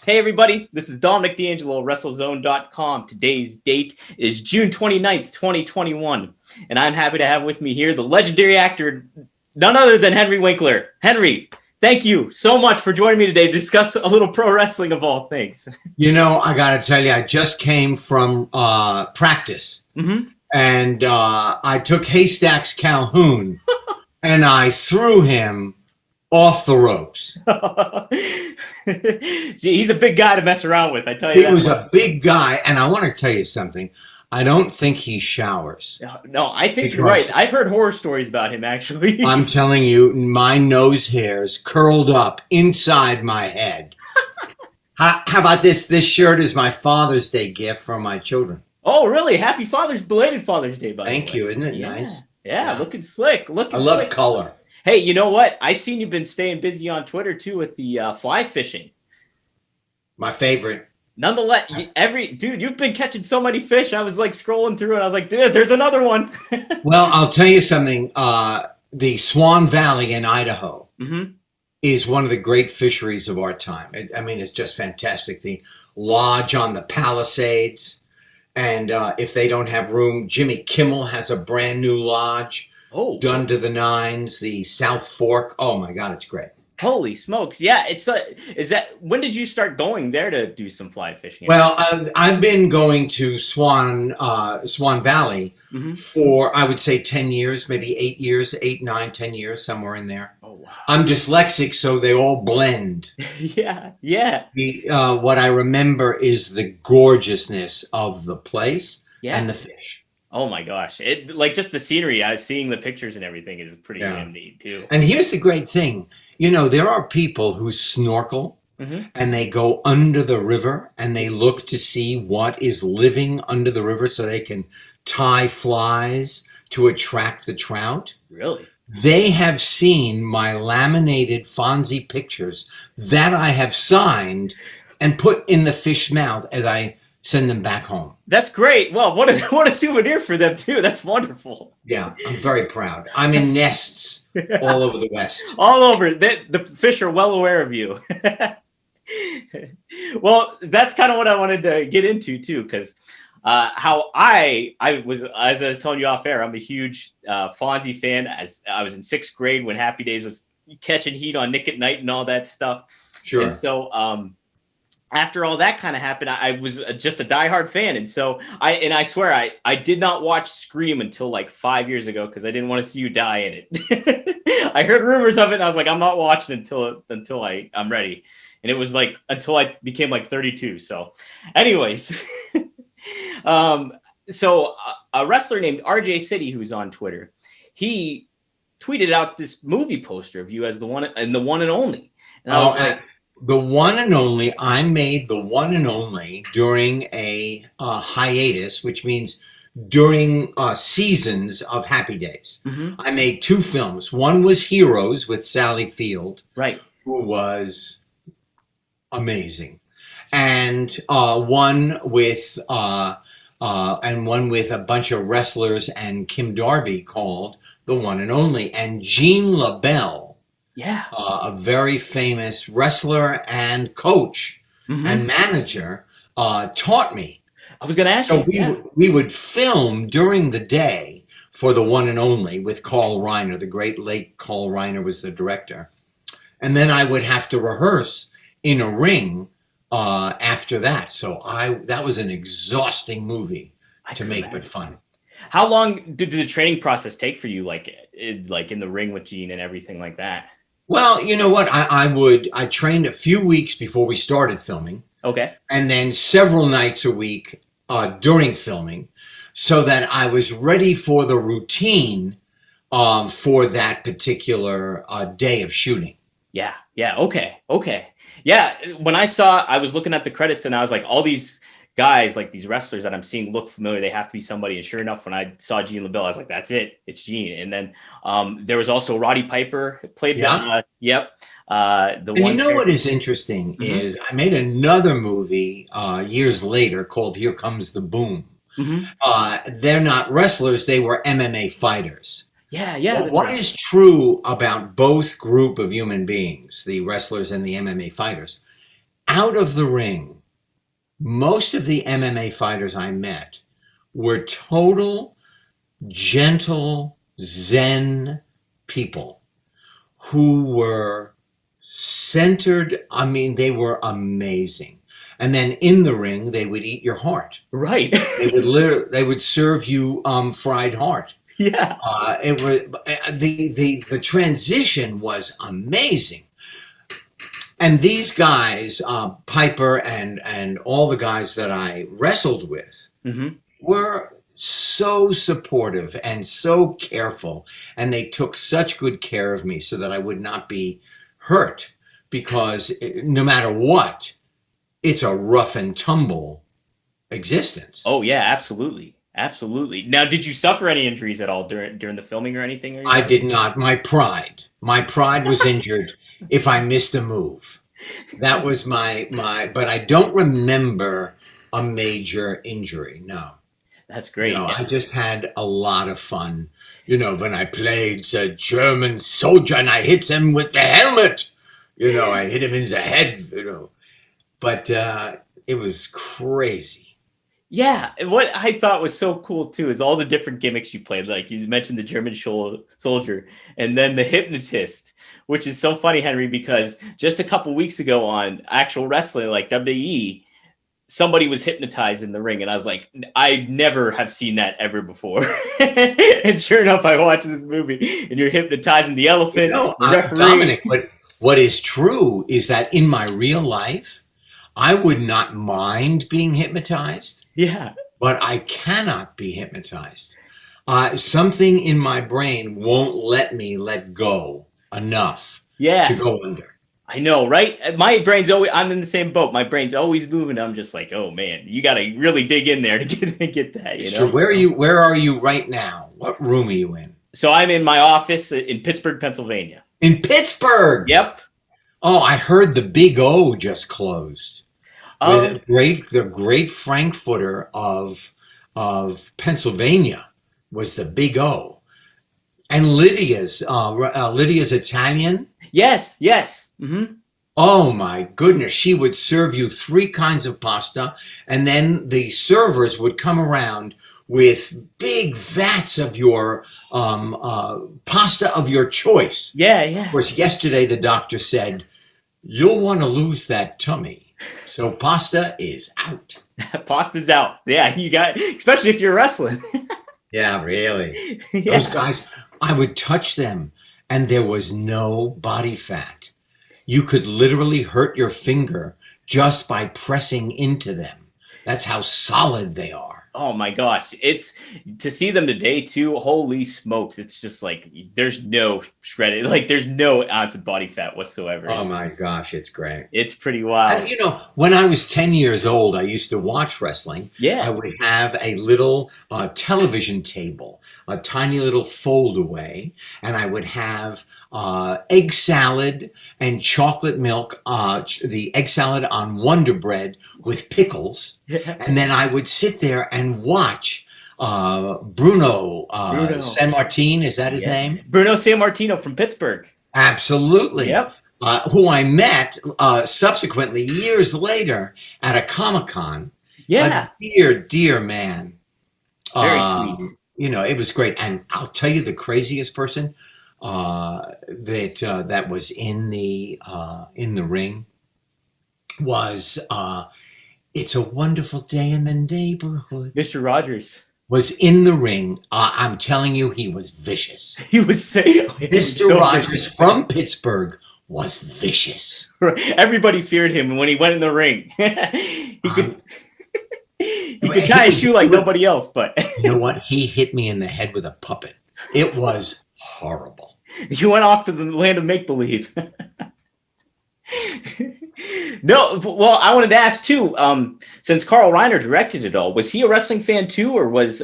Hey everybody, this is Dominic D'Angelo, WrestleZone.com. Today's date is June 29th, 2021. And I'm happy to have with me here the legendary actor, none other than Henry Winkler. Henry, thank you so much for joining me today to discuss a little pro wrestling of all things. You know, I got to tell you, I just came from practice. And I took Haystacks Calhoun and I threw him off the ropes. Gee, he's a big guy to mess around with, I tell you. He was a big guy, and I want to tell you something. I don't think he showers. No, I think you're right. I've heard horror stories about him, actually. I'm telling you, my nose hairs curled up inside my head. How about this? This shirt is my Father's Day gift from my children. Oh, really? Happy belated Father's Day, by the way. Thank you. Isn't it nice? Yeah, looking slick. I love color. Hey, you know what? I've seen you've been staying busy on Twitter, too, with the fly fishing. My favorite. Nonetheless, dude, you've been catching so many fish. I was like scrolling through and I was like, dude, there's another one. Well, I'll tell you something. The Swan Valley in Idaho is one of the great fisheries of our time. I mean, it's just fantastic. The lodge on the Palisades. And if they don't have room, Jimmy Kimmel has a brand new lodge. Oh, done to the nines. The South Fork. Oh my God, it's great. Holy smokes! Yeah, when did you start going there to do some fly fishing? Well, I've been going to Swan Valley for, I would say, 10 years, maybe 8 years, 8, 9, 10 years, somewhere in there. Oh wow! I'm dyslexic, so they all blend. Yeah. What I remember is the gorgeousness of the place and the fish. Oh my gosh. It like just the scenery, I was seeing the pictures and everything is pretty damn neat too. And here's the great thing. You know, there are people who snorkel and they go under the river and they look to see what is living under the river so they can tie flies to attract the trout. Really? They have seen my laminated Fonzie pictures that I have signed and put in the fish mouth as I send them back home. That's great. Well, what a souvenir for them too. That's wonderful. Yeah, I'm very proud. I'm in nests all over the West. All over. The fish are well aware of you. Well, that's kind of what I wanted to get into too, because how I was, as I was telling you off air, I'm a huge Fonzie fan. As I was in 6th grade when Happy Days was catching heat on Nick at Night and all that stuff. Sure. And so after all that kind of happened, I was just a diehard fan. And so I swear I did not watch Scream until like 5 years ago because I didn't want to see you die in it. I heard rumors of it and I was like, I'm not watching until I'm ready. And it was like until I became like 32. So anyways, so a wrestler named RJ City, who's on Twitter, he tweeted out this movie poster of you as the one and only. And I was like, the one and only. I made the one and only during a hiatus, which means during seasons of Happy Days. I made 2 films. One was Heroes with Sally Field, right, who was amazing, and one with a bunch of wrestlers and Kim Darby called The One and Only, and Gene LaBelle. Yeah, a very famous wrestler and coach and manager taught me. I was going to ask you. We would film during the day for The One and Only with Carl Reiner. The great late Carl Reiner was the director. And then I would have to rehearse in a ring after that. So that was an exhausting movie to make, but fun. How long did the training process take for you, like in the ring with Gene and everything like that? Well, you know what? I trained a few weeks before we started filming. Okay. And then several nights a week during filming so that I was ready for the routine for that particular day of shooting. Yeah. Okay. Yeah. When I was looking at the credits and I was like, all these guys, like these wrestlers that I'm seeing look familiar, they have to be somebody. And sure enough, when I saw Gene LaBelle, I was like, that's it. It's Gene. And then there was also Roddy Piper played that. Yep. You know what is interesting is I made another movie years later called Here Comes the Boom. They're not wrestlers. They were MMA fighters. Yeah, yeah, Well, that's what right. is true about both group of human beings, the wrestlers and the MMA fighters, out of the ring, most of the MMA fighters I met were total, gentle, Zen people who were centered. I mean, they were amazing. And then in the ring, they would eat your heart. Right. They would serve you fried heart. Yeah. It was the transition was amazing. And these guys, Piper and all the guys that I wrestled with, Hmm. were so supportive and so careful, and they took such good care of me so that I would not be hurt, because no matter what, it's a rough and tumble existence. Oh yeah, absolutely. Absolutely. Now, did you suffer any injuries at all during the filming or anything or I anything? did not. My pride was injured if I missed a move. That was but I don't remember a major injury. No. That's great. I just had a lot of fun. When I played a German soldier and I hit him with the helmet. I hit him in the head. But it was crazy. Yeah, and what I thought was so cool too is all the different gimmicks you played. Like you mentioned the German soldier, and then the hypnotist, which is so funny, Henry, because just a couple weeks ago on actual wrestling, like WWE, somebody was hypnotized in the ring, and I was like, I never have seen that ever before. And sure enough, I watched this movie, and you're hypnotizing the elephant, the referee. Dominic, what is true is that in my real life, I would not mind being hypnotized, Yeah, but I cannot be hypnotized. Something in my brain won't let me let go enough to yeah. go under. I know, right? My brain's always, I'm in the same boat. My brain's always moving. I'm just like, oh man, you got to really dig in there to get that, It's true. Where are you right now? What room are you in? So I'm in my office in Pittsburgh, Pennsylvania. In Pittsburgh. Yep. Oh, I heard the Big O just closed. With Um, the great Frankfurter of Pennsylvania was the Big O. And Lydia's Italian. yes, yes. Mm-hmm. Oh my goodness, she would serve you three kinds of pasta, and then the servers would come around with big vats of your pasta of your choice. Yeah, Of yeah. course, yesterday the doctor said, "You'll want to lose that tummy." So pasta is out. Pasta's out. Yeah, you got, especially if you're wrestling. Yeah, really. Those Yeah. guys, I would touch them and there was no body fat. You could literally hurt your finger just by pressing into them. That's how solid they are. Oh my gosh, it's to see them today too. Holy smokes! It's just like there's no shredded, like there's no ounce of body fat whatsoever. Oh my gosh, it's great. It's pretty And wild. when I was 10 years old, I used to watch wrestling. I Yeah. would have a little television table, a tiny little fold away, and I would have egg salad and chocolate milk, the egg salad on Wonder Bread with pickles. Yeah. And then I would sit there and watch Bruno Bruno. San Martin. Is that his Yeah. name? Bruno San Martino from Pittsburgh. Absolutely. Yep. Who I met subsequently years later at a Comic-Con. Yeah. A dear, dear man. Very sweet. It was great. And I'll tell you the craziest person that was in the ring was It's a Wonderful Day in the Neighborhood. Mr. Rogers. Was in the ring. I'm telling you, he was vicious. He was saying Mr. Rogers from Pittsburgh was vicious. Everybody feared him when he went in the ring. He could he could He tie a was- shoe like nobody else, but You know what? He hit me in the head with a puppet. It was horrible. you went off to the land of make believe. No, well, I wanted to ask too. Since Carl Reiner directed it all, was he a wrestling fan too, or was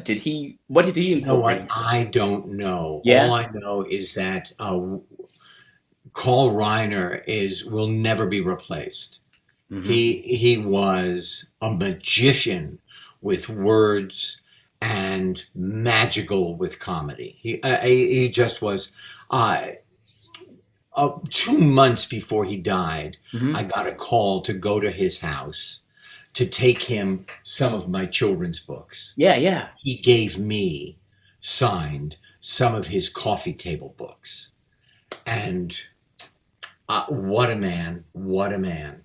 did he? What did he You know incorporate? what? I don't know. Yeah. All I know is that Carl Reiner will never be replaced. Mhm. He was a magician with words and magical with comedy. He just was. 2 months before he died, I got a call to go to his house to take him some of my children's books. Yeah, yeah. He gave me signed some of his coffee table books. And what a man, what a man.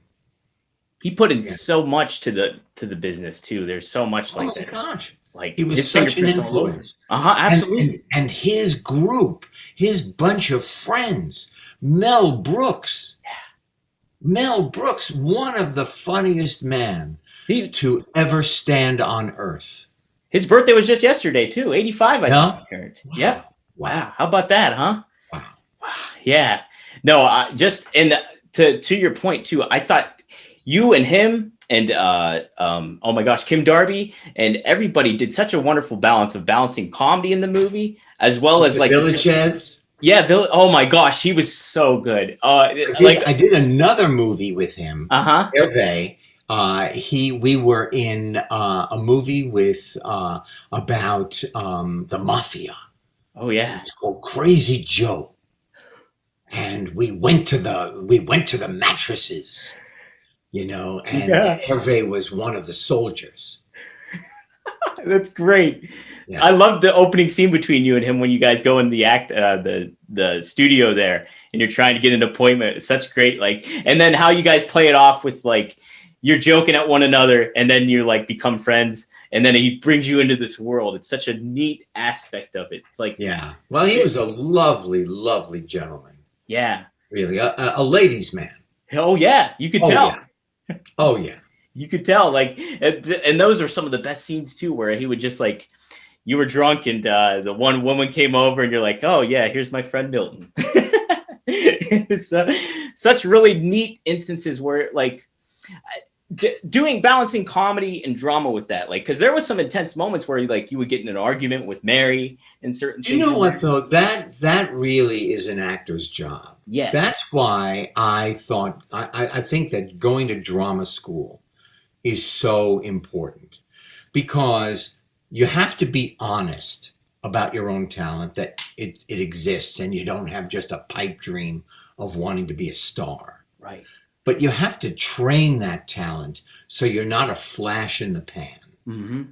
He put in so much to the business too. There's so much like that. Oh my gosh. Like he was such an influence. Absolutely. And his group, his bunch of friends, Mel Brooks. Yeah. Mel Brooks, one of the funniest men to ever stand on earth. His birthday was just yesterday too. 85, I think. Wow. Yep. Wow. How about that, huh? Wow. Yeah. No, to your point too, I thought you and him and oh my gosh, Kim Darby and everybody did such a wonderful balance of balancing comedy in the movie as well as like Villages. Yeah, oh my gosh, he was so good. I did another movie with him. Hervé. We were in a movie with about the mafia. Oh yeah. It's called Crazy Joe. And we went to the mattresses, and Hervé was one of the soldiers. That's great. Yeah. I love the opening scene between you and him when you guys go in the studio there and you're trying to get an appointment. It's such great, and then how you guys play it off with you're joking at one another and then you become friends and then he brings you into this world. It's such a neat aspect of it. It's yeah. Well, he was a lovely, lovely gentleman. Yeah. Really, a ladies' man. Oh yeah, you could tell. Yeah. Oh yeah. You could tell, and those are some of the best scenes too, where he would just you were drunk and the one woman came over and you're like, oh yeah, here's my friend Milton. It was such really neat instances where balancing comedy and drama with that, because there was some intense moments where you would get in an argument with Mary and certain things. You know what though, that really is an actor's job. Yeah. That's why I think that going to drama school is so important, because you have to be honest about your own talent, that it exists and you don't have just a pipe dream of wanting to be a star. Right. But you have to train that talent so you're not a flash in the pan. Mm-hmm.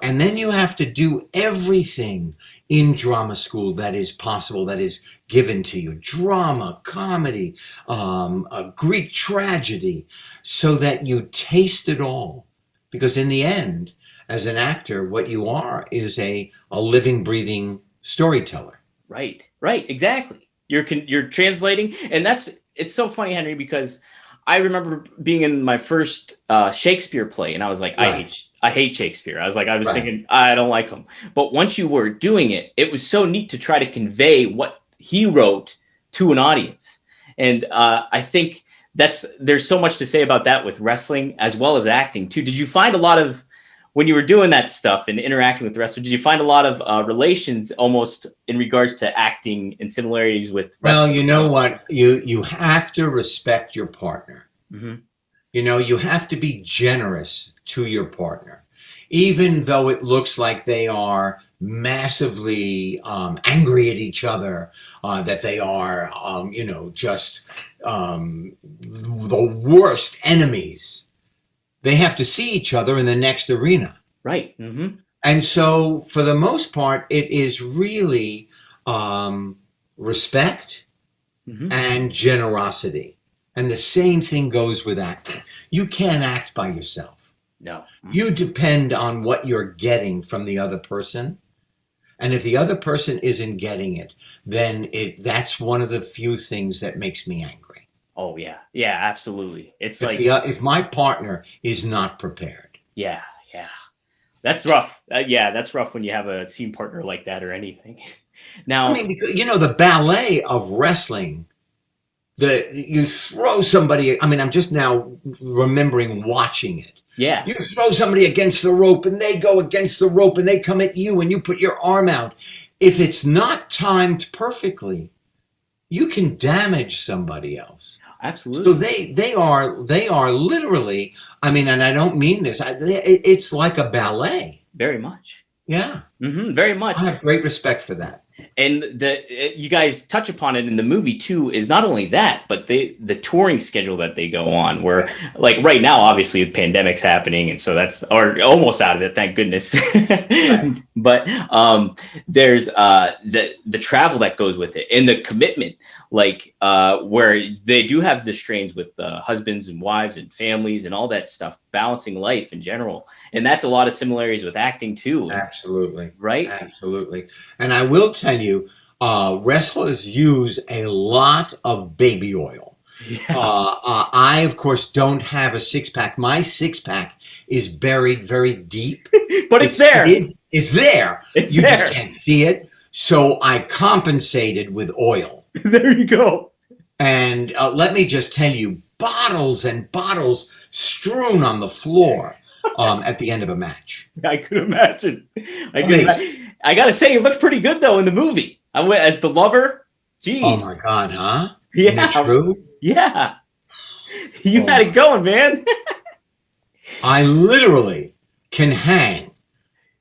And then you have to do everything in drama school that is possible, that is given to you. Drama, comedy, a Greek tragedy, so that you taste it all. Because in the end, as an actor, what you are is a living, breathing storyteller. Right, exactly. You're translating, and it's so funny, Henry, because I remember being in my first Shakespeare play, and I was like, right. I hate Shakespeare. I was thinking, I don't like him. But once you were doing it, it was so neat to try to convey what he wrote to an audience. And I think there's so much to say about that with wrestling as well as acting too. Did you find a lot of, when you were doing that stuff and interacting with the wrestlers, did you find a lot of relations almost in regards to acting and similarities with wrestling? Well, you know what? You have to respect your partner. Mm-hmm. You have to be generous to your partner. Even though it looks like they are massively angry at each other, that they are, just the worst enemies. They have to see each other in the next arena. Right. Mm-hmm. And so for the most part, it is really respect and generosity. And the same thing goes with acting. You can't act by yourself. No. You depend on what you're getting from the other person. And if the other person isn't getting it, then that's one of the few things that makes me angry. Oh, yeah. Yeah, absolutely. It's if my partner is not prepared. Yeah. That's rough. That's rough when you have a scene partner like that or anything. Now, because, the ballet of wrestling, you throw somebody, I'm just now remembering watching it. Yeah. You throw somebody against the rope and they go against the rope and they come at you and you put your arm out. If it's not timed perfectly, you can damage somebody else. Absolutely. So they are literally, and I don't mean this, it's like a ballet. Very much. Yeah. Very much. I have great respect for that. And you guys touch upon it in the movie too, is not only that, but the touring schedule that they go on, where like right now, obviously the pandemic's happening, and so that's or almost out of it, thank goodness. Right. But there's the travel that goes with it and the commitment, like where they do have the strains with husbands and wives and families and all that stuff, balancing life in general. And that's a lot of similarities with acting too. Absolutely. Right? Absolutely. And I will tell you, wrestlers use a lot of baby oil. Yeah. I, of course, don't have a six-pack. My six-pack is buried very deep. But it's there. It's there. You just can't see it. So I compensated with oil. There you go. And let me just tell you, bottles and bottles strewn on the floor at the end of a match. I could imagine. I gotta say, it looked pretty good though in the movie. I went as the lover. Jeez. Oh my God, huh? Yeah. Isn't that true? Yeah. You had it going, man. I literally can hang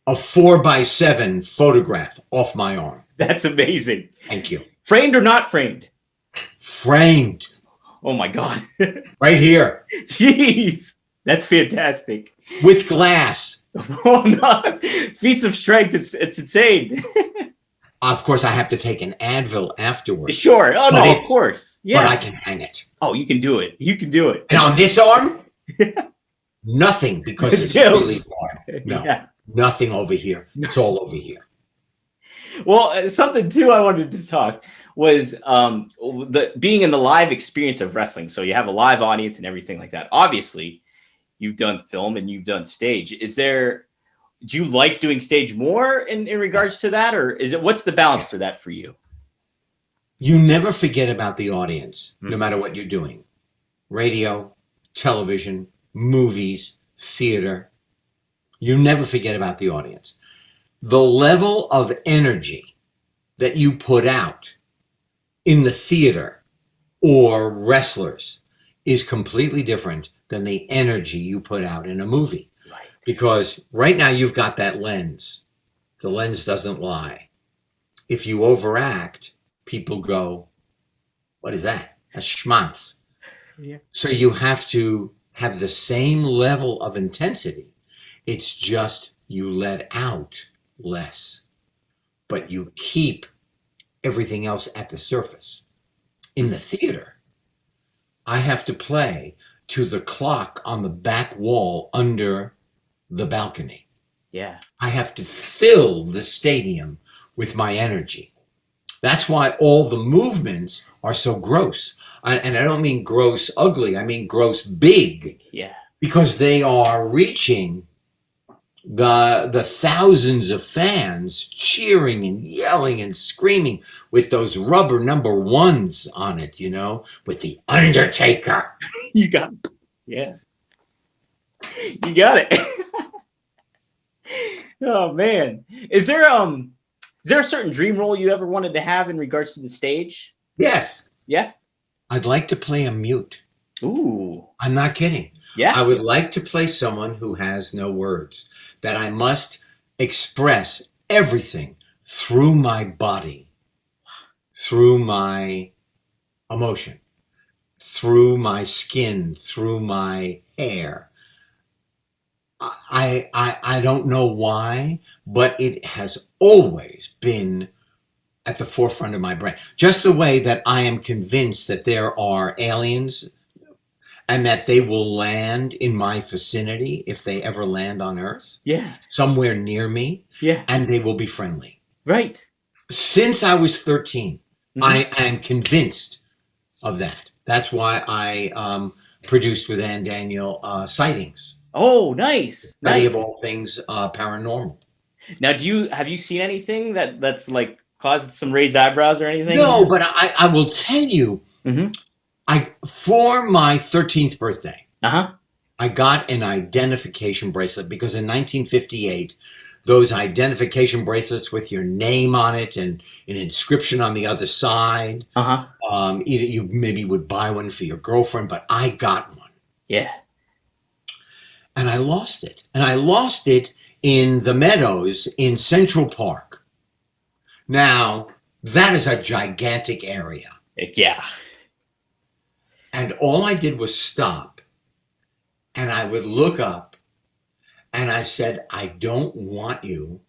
a 4x7 photograph off my arm. That's amazing. Thank you. Framed or not framed? Framed. Oh my God. Right here. Jeez. That's fantastic. With glass. Oh no. Feats of strength. It's insane. Of course, I have to take an Advil afterwards. Sure. Oh no, of course. Yeah. But I can hang it. Oh, you can do it. You can do it. And on this arm, nothing, because it's really hard. No, nothing over here. It's all over here. Well, something too I wanted to talk was being in the live experience of wrestling. So you have a live audience and everything like that. Obviously, you've done film and you've done stage. Do you like doing stage more in regards to that, or what's the balance for that for you? You never forget about the audience, no matter what you're doing. Radio, television, movies, theater. You never forget about the audience. The level of energy that you put out in the theater or wrestlers is completely different than the energy you put out in a movie. Right. Because right now you've got that lens. The lens doesn't lie. If you overact, people go, what is that? That's schmonz. Yeah. So you have to have the same level of intensity. It's just you let out less, but you keep everything else at the surface. In the theater, I have to play to the clock on the back wall under the balcony. Yeah. I have to fill the stadium with my energy. That's why all the movements are so gross. And I don't mean gross ugly, I mean gross big. Yeah. Because they are reaching the thousands of fans cheering and yelling and screaming with those rubber number ones on it, with the Undertaker. You got it. Yeah. You got it. Oh man. Is there a certain dream role you ever wanted to have in regards to the stage? Yes. Yeah. I'd like to play a mute. Ooh. I'm not kidding. Yeah. I would like to play someone who has no words, that I must express everything through my body, through my emotion, through my skin, through my hair. I don't know why, but it has always been at the forefront of my brain. Just the way that I am convinced that there are aliens and that they will land in my vicinity if they ever land on Earth. Yeah. Somewhere near me. Yeah. And they will be friendly. Right. Since I was 13, I am convinced of that. That's why I produced with Ann Daniel Sightings. Oh, nice. Study of all things paranormal. Now, have you seen anything that's like caused some raised eyebrows or anything? No, but I will tell you, for my 13th birthday, I got an identification bracelet because in 1958, those identification bracelets with your name on it and an inscription on the other side, either you maybe would buy one for your girlfriend, but I got one. Yeah. And I lost it. And I lost it in the Meadows in Central Park. Now, that is a gigantic area. Yeah. And all I did was stop, and I would look up, and I said, I don't want you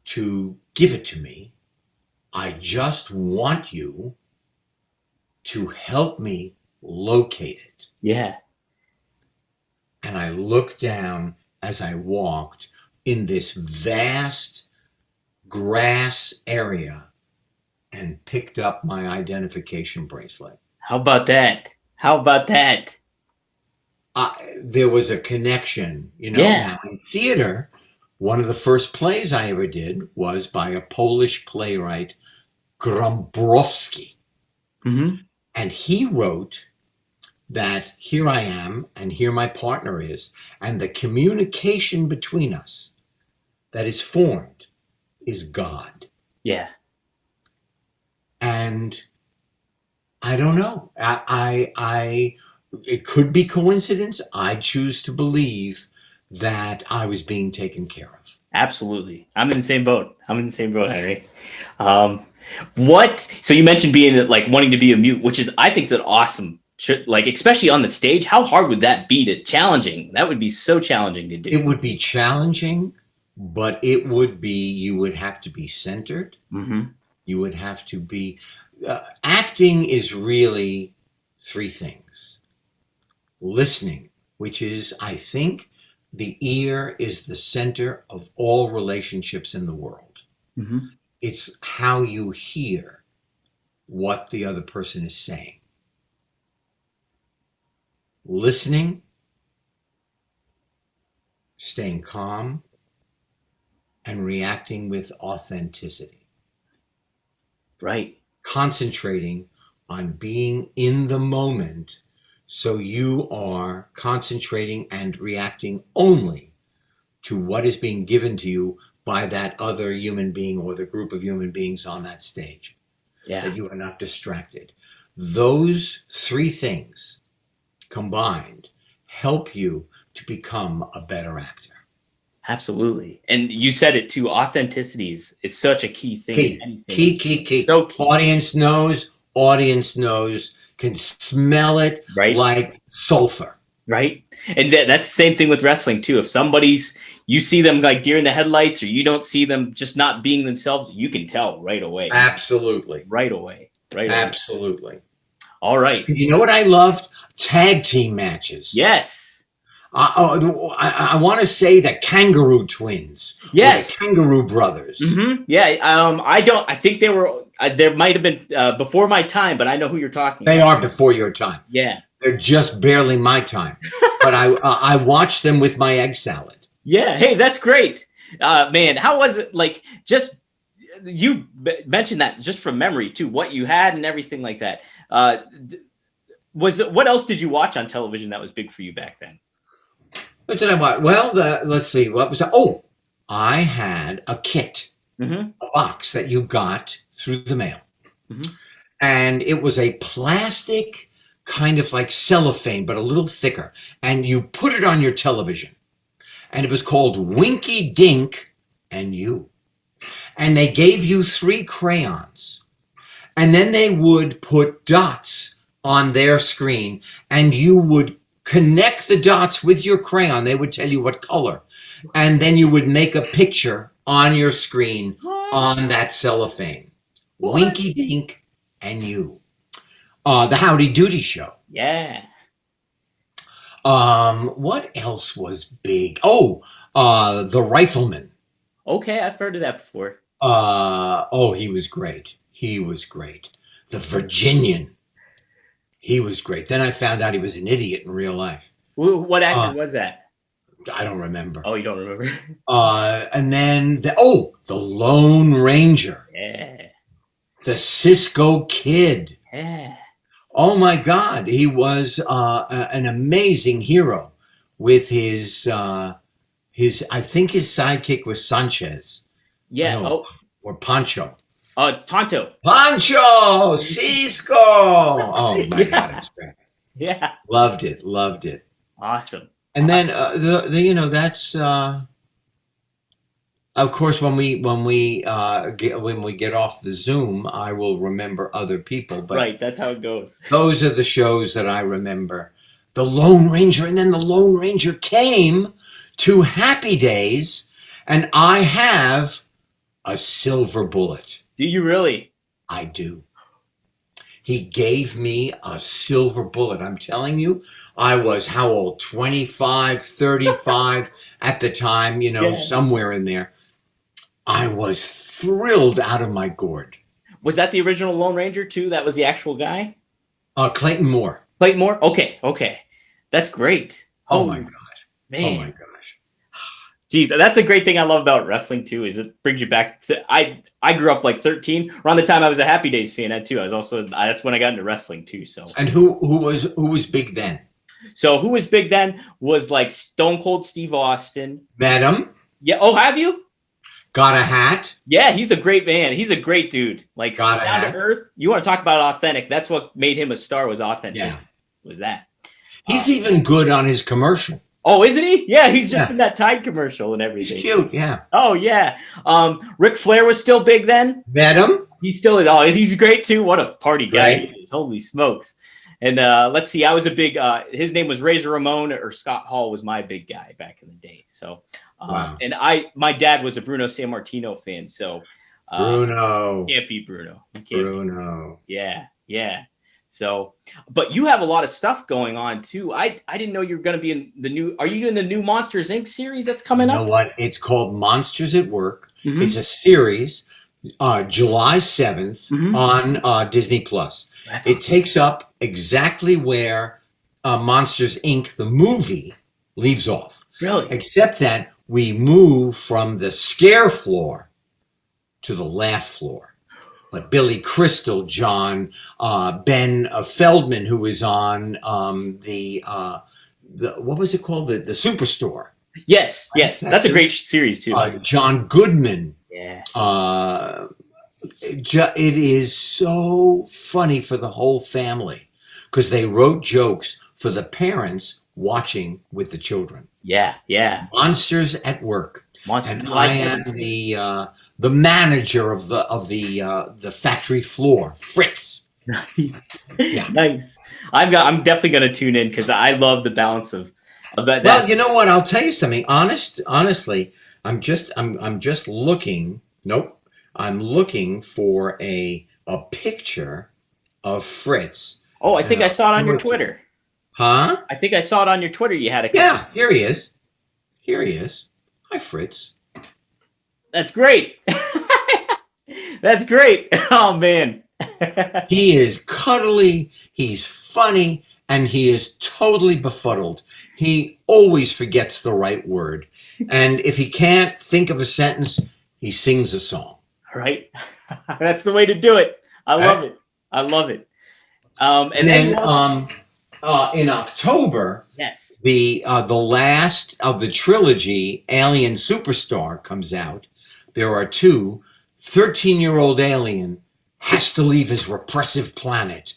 to give it to me. I just want you to help me locate it. Yeah. And I looked down as I walked in this vast grass area and picked up my identification bracelet. How about that? How about that? There was a connection, you know. Yeah. Now in theater, one of the first plays I ever did was by a Polish playwright, Grombrowski. Mm-hmm. And he wrote that here I am and here my partner is, and the communication between us that is formed is God. Yeah. And I don't know. It could be coincidence. I choose to believe that I was being taken care of. Absolutely. I'm in the same boat. Henry. So you mentioned being like wanting to be a mute, which is, I think, is an awesome, like, especially on the stage. How hard would that be challenging? That would be so challenging to do. It would be challenging, but you would have to be centered. Mm-hmm. You would have to be, acting is really three things. Listening, which is, I think, the ear is the center of all relationships in the world. Mm-hmm. It's how you hear what the other person is saying. Listening, staying calm, and reacting with authenticity. Right. Concentrating on being in the moment, so you are concentrating and reacting only to what is being given to you by that other human being or the group of human beings on that stage. Yeah. That you are not distracted. Those three things combined help you to become a better actor. Absolutely. And you said it too. Authenticity is such a key thing. Key. So key. Audience knows, can smell it, right? Like sulfur. Right. And that's the same thing with wrestling too. If you see them like deer in the headlights, or you don't see them just not being themselves, you can tell right away. Absolutely. Right away. Absolutely. All right. You know what I loved? Tag team matches. Yes. I want to say the Kangaroo Twins. Yes. The Kangaroo Brothers. Mm-hmm. Yeah. I think they were, there might have been before my time, but I know who you're talking about. They are before your time. Yeah. They're just barely my time. But I watched them with my egg salad. Yeah. Hey, that's great. Man, how was it? Like, just, you mentioned that just from memory too, what you had and everything like that. What else did you watch on television that was big for you back then? What did I watch? Well, let's see. What was that? Oh, I had a kit, mm-hmm. a box that you got through the mail. Mm-hmm. And it was a plastic kind of like cellophane, but a little thicker. And you put it on your television. And it was called Winky Dink and You. And they gave you 3 crayons. And then they would put dots on their screen, and you would connect the dots with your crayon. They would tell you what color. And then you would make a picture on your screen on that cellophane. What? Winky Dink and You. The Howdy Doody Show. Yeah. What else was big? Oh, The Rifleman. Okay, I've heard of that before. He was great. The Virginian. He was great. Then I found out he was an idiot in real life. What actor was that? I don't remember. Oh, you don't remember? And then the Lone Ranger. Yeah. The Cisco Kid. Yeah. Oh my God, he was an amazing hero with his. I think his sidekick was Sanchez. Yeah. Or Pancho. Tonto. Pancho! Cisco! Oh my God, it was great. Yeah. Loved it. Awesome. And then that's of course when we get off the Zoom, I will remember other people. But right, that's how it goes. those are the shows that I remember. The Lone Ranger, and then the Lone Ranger came to Happy Days, and I have a silver bullet. Do you really? I do. He gave me a silver bullet. I'm telling you, I was how old? 25, 35 at the time, somewhere in there. I was thrilled out of my gourd. Was that the original Lone Ranger too? That was the actual guy? Clayton Moore. Clayton Moore? Okay. That's great. Oh my God. Man. Oh my gosh. Jeez, that's a great thing I love about wrestling too, is it brings you back to, I grew up like 13, around the time I was a Happy Days fan too. I was also, that's when I got into wrestling too. So. And who was big then? So who was big then was like Stone Cold Steve Austin. Met him. Yeah. Oh, have you? Got a hat. Yeah, he's a great man. He's a great dude. Like Got down to earth. You want to talk about authentic? That's what made him a star. Was authentic. Yeah. Was that? He's even good on his commercial. Oh, isn't he? Yeah, he's just in that Tide commercial and everything. He's cute. Yeah. Oh yeah. Ric Flair was still big then. Met him. He still is. Oh, he's great too. What a party guy he is. Holy smokes. And let's see. I was a big. His name was Razor Ramon, or Scott Hall was my big guy back in the day. So. Wow. And my dad was a Bruno Sammartino fan, so Bruno can't be Bruno. You can't Bruno. Yeah. So, but you have a lot of stuff going on too. I didn't know you were going to be in the new. Are you in the new Monsters Inc. series that's coming up? You know what? It's called Monsters at Work. Mm-hmm. It's a series. July 7th on Disney Plus. It takes up exactly where Monsters Inc. the movie leaves off. Really? Except that we move from the scare floor to the laugh floor. But Billy Crystal, John, Ben Feldman, who was on the what was it called? The Superstore. Yes. That's a great series too. John Goodman. Yeah. It is so funny for the whole family because they wrote jokes for the parents watching with the children. Yeah. Monsters at Work. And I am the manager of the factory floor, Fritz. Yeah. Nice. I'm definitely going to tune in because I love the balance of that. Well, you know what? I'll tell you something. Honestly, I'm just looking. Nope. I'm looking for a picture of Fritz. Oh, I think I saw it on your Twitter. Huh? I think I saw it on your Twitter. You had a Yeah, here he is. Hi, Fritz. That's great. That's great. Oh, man. He is cuddly, he's funny, and he is totally befuddled. He always forgets the right word. And if he can't think of a sentence, he sings a song. Right? That's the way to do it. I love it. And then in October, yes, the last of the trilogy, Alien Superstar, comes out. There are two. 13-year-old alien has to leave his repressive planet,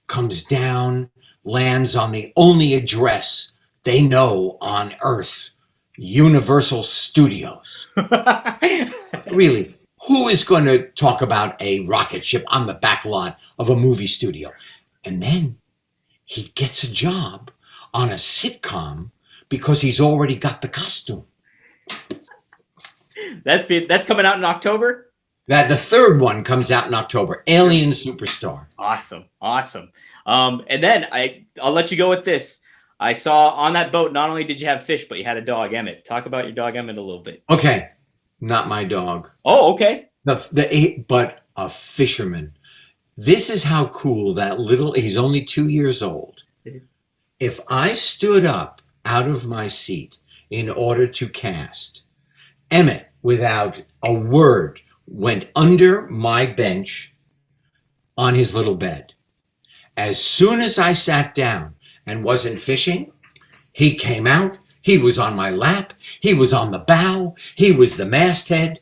comes down, lands on the only address they know on Earth, Universal Studios. Really, who is going to talk about a rocket ship on the back lot of a movie studio? And then he gets a job on a sitcom because he's already got the costume. That's coming out in October? The third one comes out in October, Alien Superstar. Awesome. And then I'll let you go with this. I saw on that boat, not only did you have fish, but you had a dog, Emmett. Talk about your dog, Emmett, a little bit. Okay, not my dog. Oh, okay. But a fisherman. This is how cool he's only 2 years old. If I stood up out of my seat in order to cast, Emmett, without a word, went under my bench on his little bed. As soon as I sat down and wasn't fishing, he came out. He was on my lap. He was on the bow. He was the masthead.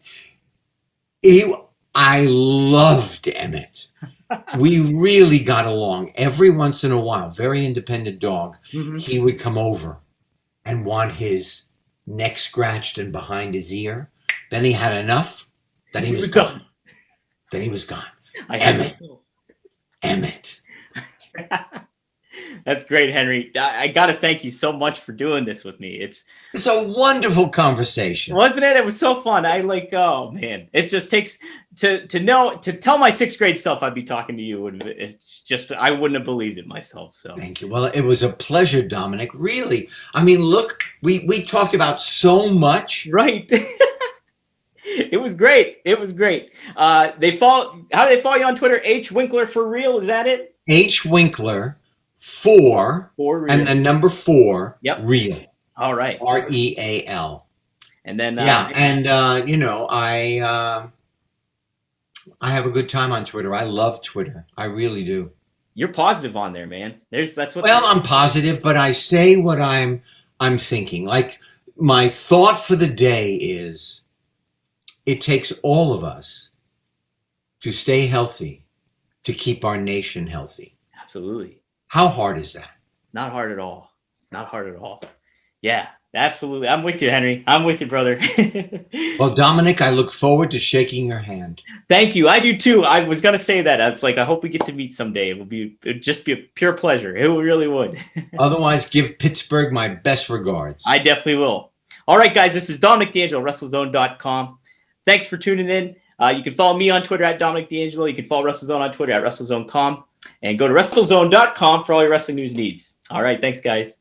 I loved Emmett. We really got along. Every once in a while, very independent dog, he would come over and want his neck scratched and behind his ear. Then he had enough. Then he was gone. Then he was gone. Emmett. That's great, Henry. I got to thank you so much for doing this with me. It's a wonderful conversation, wasn't it? It was so fun. Oh man, it just takes to tell my 6th grade self I'd be talking to you. It's just, I wouldn't have believed it myself. So thank you. Well, it was a pleasure, Dominic. Really. I mean, look, we talked about so much. Right. It was great. It was great. How do they follow you on Twitter? H Winkler for real. Is that it? H Winkler 4 and the number 4. Yep. Real. All right. REAL. And then I have a good time on Twitter. I love Twitter. I really do. You're positive on there, man. I'm positive, but I say what I'm thinking. Like, my thought for the day is, it takes all of us to stay healthy, to keep our nation healthy. Absolutely. How hard is that? Not hard at all. Not hard at all. Yeah, absolutely. I'm with you, Henry. I'm with you, brother. Well, Dominic, I look forward to shaking your hand. Thank you. I do too. I was going to say that. I was like, I hope we get to meet someday. It'd just be a pure pleasure. It really would. Otherwise, give Pittsburgh my best regards. I definitely will. All right, guys, this is Dominic D'Angelo, WrestleZone.com. Thanks for tuning in. You can follow me on Twitter at Dominic D'Angelo. You can follow WrestleZone on Twitter at WrestleZone.com. And go to WrestleZone.com for all your wrestling news needs. All right, thanks, guys.